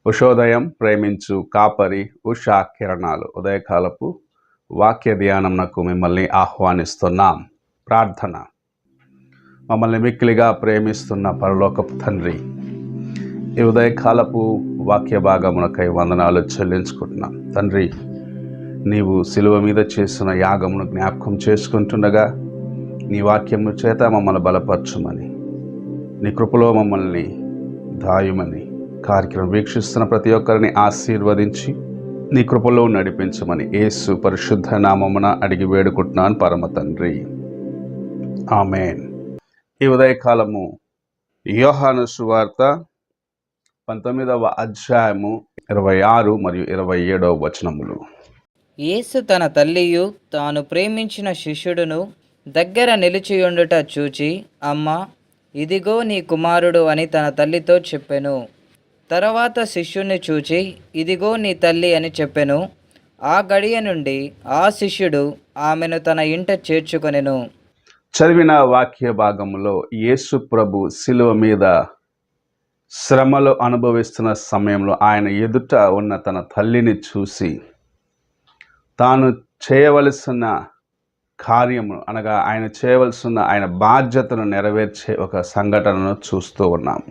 ఉషోదయం ప్రేమించు కాపరి ఉషా కిరణాలు ఉదయకాలపు వాక్య ధ్యానంనకు మిమ్మల్ని ఆహ్వానిస్తున్నాం. ప్రార్థన. మమ్మల్ని మిక్కిలిగా ప్రేమిస్తున్న పరలోకపు తండ్రి, ఈ ఉదయకాలపు వాక్య భాగమునకై వందనాలు చెల్లించుకుంటున్నాం. తండ్రి, నీవు శిలువ మీద చేసిన యాగమును జ్ఞాపకం చేసుకుంటుండగా నీ వాక్యము చేత మమ్మల్ని బలపరచుమని, నీ కృపలో మమ్మల్ని దాయుమని, కార్యక్రమం వీక్షిస్తున్న ప్రతి ఒక్కరిని ఆశీర్వదించి నీ కృపలో నడిపించమని యేసు పరిశుద్ధ నామమున అడిగి వేడుకుంటున్నాను పరమ తండ్రి, ఆమేన్. ఈ ఉదయకాలము యోహాను సువార్త 19వ అధ్యాయము 26 మరియు 27వ వచనములు. యేసు తన తల్లియు తాను ప్రేమించిన శిష్యుడును దగ్గర నిలిచియుండుట చూచి, అమ్మా, ఇదిగో నీ కుమారుడు అని తన తల్లితో చెప్పెను. తర్వాత శిష్యుణ్ణి చూచి, ఇదిగో నీ తల్లి అని చెప్పెను. ఆ గడియ నుండి ఆ శిష్యుడు ఆమెను తన ఇంట చేర్చుకొనెను. చదివిన వాక్య భాగంలో యేసు ప్రభు శిలువ మీద శ్రమలు అనుభవిస్తున్న సమయంలో ఆయన ఎదుట ఉన్న తన తల్లిని చూసి తాను చేయవలసిన కార్యము అనగా ఆయన చేయవలసిన ఆయన బాధ్యతను నెరవేర్చే ఒక సంఘటనను చూస్తూ ఉన్నాము.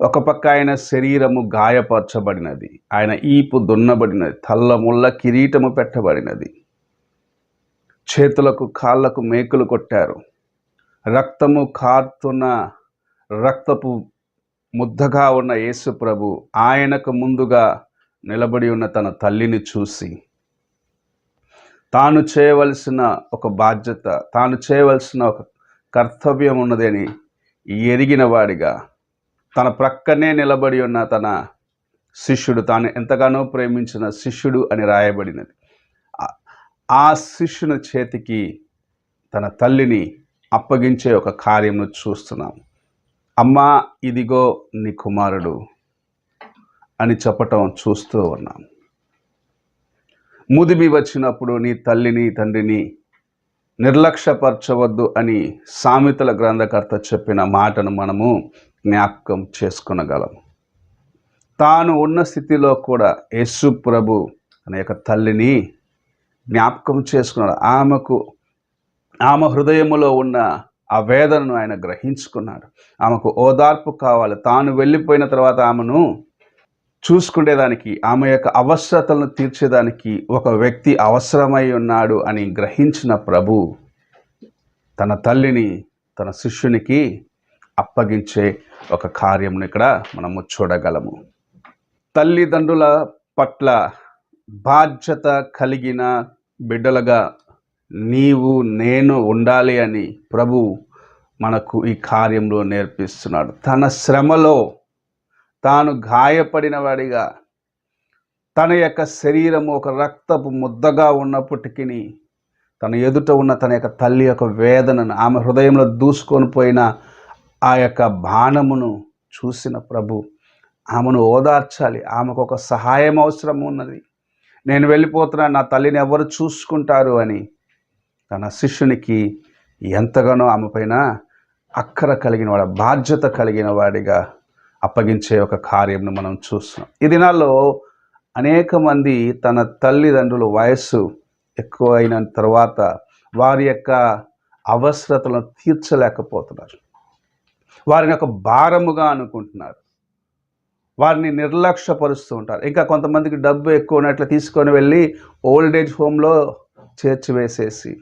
ఒక పక్క ఆయన శరీరము గాయపరచబడినది, ఆయన ఈపు దున్నబడినది, తల్ల ముళ్ళ కిరీటము పెట్టబడినది, చేతులకు కాళ్ళకు మేకులు కొట్టారు, రక్తము కారుతున్న రక్తపు ముద్దగా ఉన్న యేసు ప్రభు ఆయనకు ముందుగా నిలబడి ఉన్న తన తల్లిని చూసి తాను చేయవలసిన ఒక బాధ్యత, తాను చేయవలసిన ఒక కర్తవ్యం ఉన్నదని ఎరిగిన వాడిగా తన ప్రక్కనే నిలబడి ఉన్న తన శిష్యుడు, తాను ఎంతగానో ప్రేమించిన శిష్యుడు అని రాయబడినది, ఆ శిష్యుని చేతికి తన తల్లిని అప్పగించే ఒక కార్యమును చూస్తున్నాం. అమ్మా, ఇదిగో నీ కుమారుడు అని చెప్పటం చూస్తూ ఉన్నాం. ముదిమి వచ్చినప్పుడు నీ తల్లిని తండ్రిని నిర్లక్ష్యపరచవద్దు అని సామెతల గ్రంథకర్త చెప్పిన మాటను మనము జ్ఞాపకం చేసుకొనగలము. తాను ఉన్న స్థితిలో కూడా యేసు ప్రభు అనే యొక్క తల్లిని జ్ఞాపకం చేసుకున్నాడు. ఆమె హృదయములో ఉన్న ఆ వేదనను ఆయన గ్రహించుకున్నాడు. ఆమెకు ఓదార్పు కావాలి. తాను వెళ్ళిపోయిన తర్వాత ఆమెను చూసుకునేదానికి, ఆమె యొక్క అవసరతలను తీర్చేదానికి ఒక వ్యక్తి అవసరమై ఉన్నాడు అని గ్రహించిన ప్రభు తన తల్లిని తన శిష్యునికి అప్పగించే ఒక కార్యమును ఇక్కడ మనము చూడగలము. తల్లిదండ్రుల పట్ల బాధ్యత కలిగిన బిడ్డలుగా నీవు నేను ఉండాలి అని ప్రభు మనకు ఈ కార్యంలో నేర్పిస్తున్నాడు. తన శ్రమలో తాను గాయపడిన వాడిగా, తన యొక్క శరీరము ఒక రక్తపు ముద్దగా ఉన్నప్పటికీ తన ఎదుట ఉన్న తన యొక్క తల్లి యొక్క వేదనను, ఆమె హృదయంలో దూసుకొని పోయిన ఆ యొక్క బాణమును చూసిన ప్రభు ఆమెను ఓదార్చాలి. ఆమెకు ఒక సహాయం అవసరం ఉన్నది. నేను వెళ్ళిపోతున్నాను, నా తల్లిని ఎవరు చూసుకుంటారు అని తన శిష్యునికి ఎంతగానో ఆమె పైన అక్కర కలిగిన వాడు, బాధ్యత కలిగిన వాడిగా అప్పగించే ఒక కార్యంను మనం చూస్తున్నాం. ఈ దినాల్లో అనేక మంది తన తల్లిదండ్రుల వయస్సు ఎక్కువ అయిన తర్వాత వారి యొక్క అవసరతలను తీర్చలేకపోతున్నారు. వారిని ఒక భారముగా అనుకుంటున్నారు. వారిని నిర్లక్ష్యపరుస్తూ ఉంటారు. ఇంకా కొంతమందికి డబ్బు ఎక్కువ ఉన్నట్లు తీసుకొని వెళ్ళి ఓల్డేజ్ హోమ్లో చేర్చివేసేసి,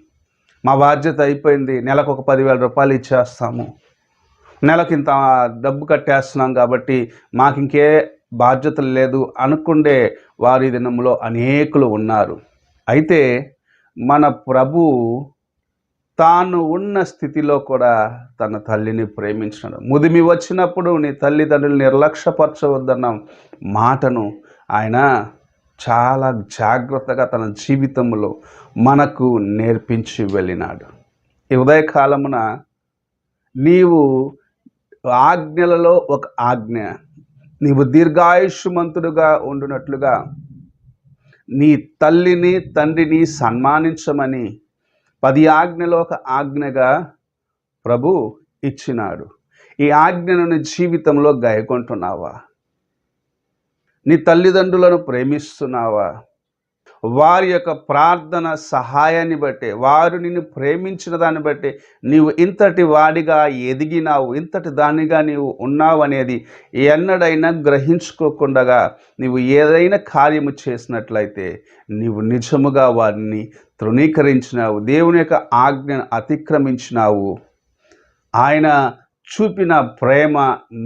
మా బాధ్యత అయిపోయింది, నెలకు ఒక 10,000 రూపాయలు ఇచ్చేస్తాము, నెలకు ఇంత డబ్బు కట్టేస్తున్నాం కాబట్టి మాకు ఇంకే బాధ్యతలు లేదు అనుకుండే వారి దినంలో అనేకులు ఉన్నారు. అయితే మన ప్రభు తాను ఉన్న స్థితిలో కూడా తన తల్లిని ప్రేమించినాడు. ముదిమి వచ్చినప్పుడు నీ తల్లిదండ్రులు నిర్లక్ష్యపరచవద్దన్న మాటను ఆయన చాలా జాగ్రత్తగా తన జీవితంలో మనకు నేర్పించి వెళ్ళినాడు. ఈ ఉదయకాలమున నీవు ఆజ్ఞలలో ఒక ఆజ్ఞ, నీవు దీర్ఘాయుష్మంతుడుగా ఉండునట్లుగా నీ తల్లిని తండ్రిని సన్మానించమని 10 ఆజ్ఞలో ఒక ఆజ్ఞగా ప్రభు ఇచ్చినాడు. ఈ ఆజ్ఞను నీ జీవితంలో గైకొంటున్నావా? నీ తల్లిదండ్రులను ప్రేమిస్తున్నావా? వారి యొక్క ప్రార్థన సహాయాన్ని బట్టే, వారు నిన్ను ప్రేమించిన దాన్ని బట్టే నీవు ఇంతటి వాడిగా ఎదిగినావు, ఇంతటి దానిగా నీవు ఉన్నావు అనేది ఎన్నడైనా గ్రహించుకోకుండా నీవు ఏదైనా కార్యము చేసినట్లయితే నీవు నిజముగా వారిని తృణీకరించినావు, దేవుని యొక్క ఆజ్ఞను అతిక్రమించినావు. ఆయన చూపిన ప్రేమ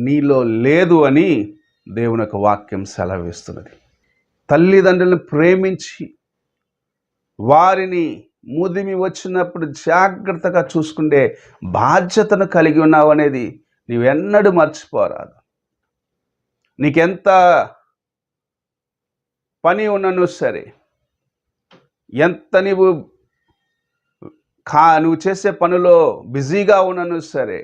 నీలో లేదు అని దేవుని యొక్క వాక్యం సెలవిస్తున్నది. తల్లిదండ్రులను ప్రేమించి వారిని ముదిమి వచ్చినప్పుడు జాగ్రత్తగా చూసుకుంటే బాధ్యతను కలిగి ఉన్నావు అనేది నీవెన్నడూ మర్చిపోరాదు. నీకెంత పని ఉన్నను సరే, ఎంత నువ్వు చేసే పనిలో బిజీగా ఉన్నను సరే,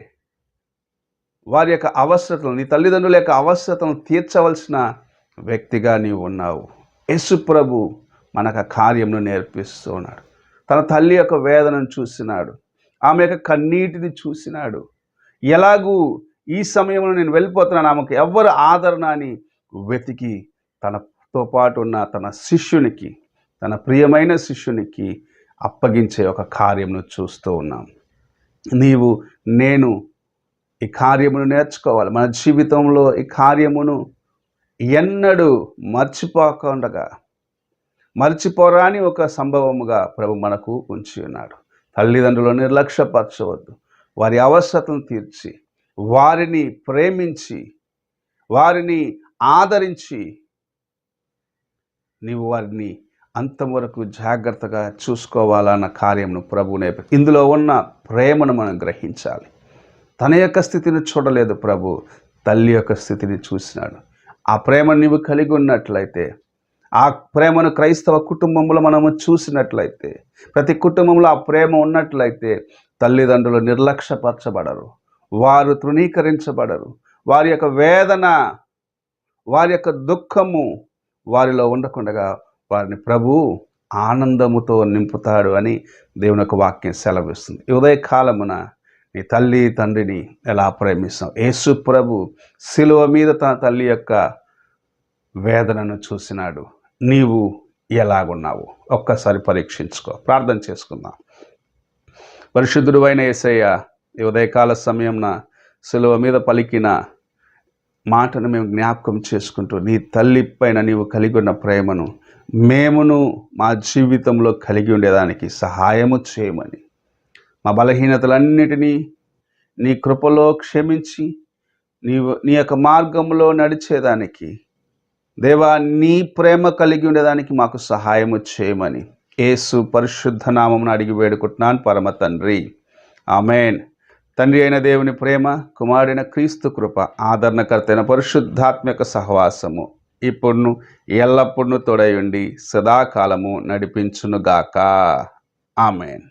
వారి యొక్క అవసరతలు, నీ తల్లిదండ్రుల యొక్క అవసరతను తీర్చవలసిన వ్యక్తిగా నీవు ఉన్నావు. యేసు ప్రభు మనకు కార్యమును నేర్పిస్తూ ఉన్నాడు. తన తల్లి యొక్క వేదనను చూసినాడు, ఆమె యొక్క కన్నీటిని చూసినాడు. ఎలాగూ ఈ సమయంలో నేను వెళ్ళిపోతున్నాను, ఆమెకు ఎవ్వరు ఆదరణ అని వెతికి తనతో పాటు ఉన్న తన శిష్యునికి, తన ప్రియమైన శిష్యునికి అప్పగించే ఒక కార్యమును చూస్తూ ఉన్నాం. నీవు నేను ఈ కార్యమును నేర్చుకోవాలి. మన జీవితంలో ఈ కార్యమును ఎన్నడూ మర్చిపోరాని ఒక సంభవముగా ప్రభు మనకు ఉంచి ఉన్నాడు. తల్లిదండ్రులను నిర్లక్ష్యపరచవద్దు. వారి అవసరతను తీర్చి, వారిని ప్రేమించి, వారిని ఆదరించి నీవు వారిని అంతవరకు జాగ్రత్తగా చూసుకోవాలన్న కార్యమును ప్రభు నేర్పి, ఇందులో ఉన్న ప్రేమను మనం గ్రహించాలి. తన యొక్క స్థితిని చూడలేదు ప్రభు, తల్లి యొక్క స్థితిని చూసినాడు. ఆ ప్రేమను నీవు కలిగి ఉన్నట్లయితే, ఆ ప్రేమను క్రైస్తవ కుటుంబంలో మనము చూసినట్లయితే, ప్రతి కుటుంబంలో ఆ ప్రేమ ఉన్నట్లయితే తల్లిదండ్రులు నిర్లక్ష్యపరచబడరు, వారు తృణీకరించబడరు. వారి యొక్క వేదన, వారి యొక్క దుఃఖము వారిలో ఉండకుండా వారిని ప్రభు ఆనందముతో నింపుతాడు అని దేవుని యొక్క వాక్యం సెలవిస్తుంది. ఈ ఉదయకాలమున నీ తల్లి తండ్రిని ఎలా ప్రేమిస్తాం? యేసు ప్రభు శిలువ మీద తన తల్లి యొక్క వేదనను చూసినాడు. నీవు ఎలాగున్నావు? ఒక్కసారి పరీక్షించుకో. ప్రార్థన చేసుకుందాం. పరిశుద్ధుడు అయిన యేసయ్య, ఈ ఉదయకాల సమయంన శిలువ మీద పలికిన మాటను మేము జ్ఞాపకం చేసుకుంటూ, నీ తల్లి పైన నీవు కలిగి ఉన్న ప్రేమను మేమును మా జీవితంలో కలిగి ఉండేదానికి సహాయము చేయమని, మా బలహీనతలన్నిటినీ నీ కృపలో క్షమించి నీ యొక్క మార్గంలో నడిచేదానికి దేవా, నీ ప్రేమ కలిగి ఉండేదానికి మాకు సహాయము చేయమని యేసు పరిశుద్ధ నామమున అడిగి వేడుకుంటున్నాను పరమ తండ్రి, ఆమేన్. తండ్రి అయిన దేవుని ప్రేమ, కుమారుడైన క్రీస్తు కృప, ఆదరణకర్త అయిన పరిశుద్ధాత్మక సహవాసము ఇప్పుడు ఎల్లప్పుడూ తోడై ఉండి సదాకాలము నడిపించునుగాక. ఆమేన్.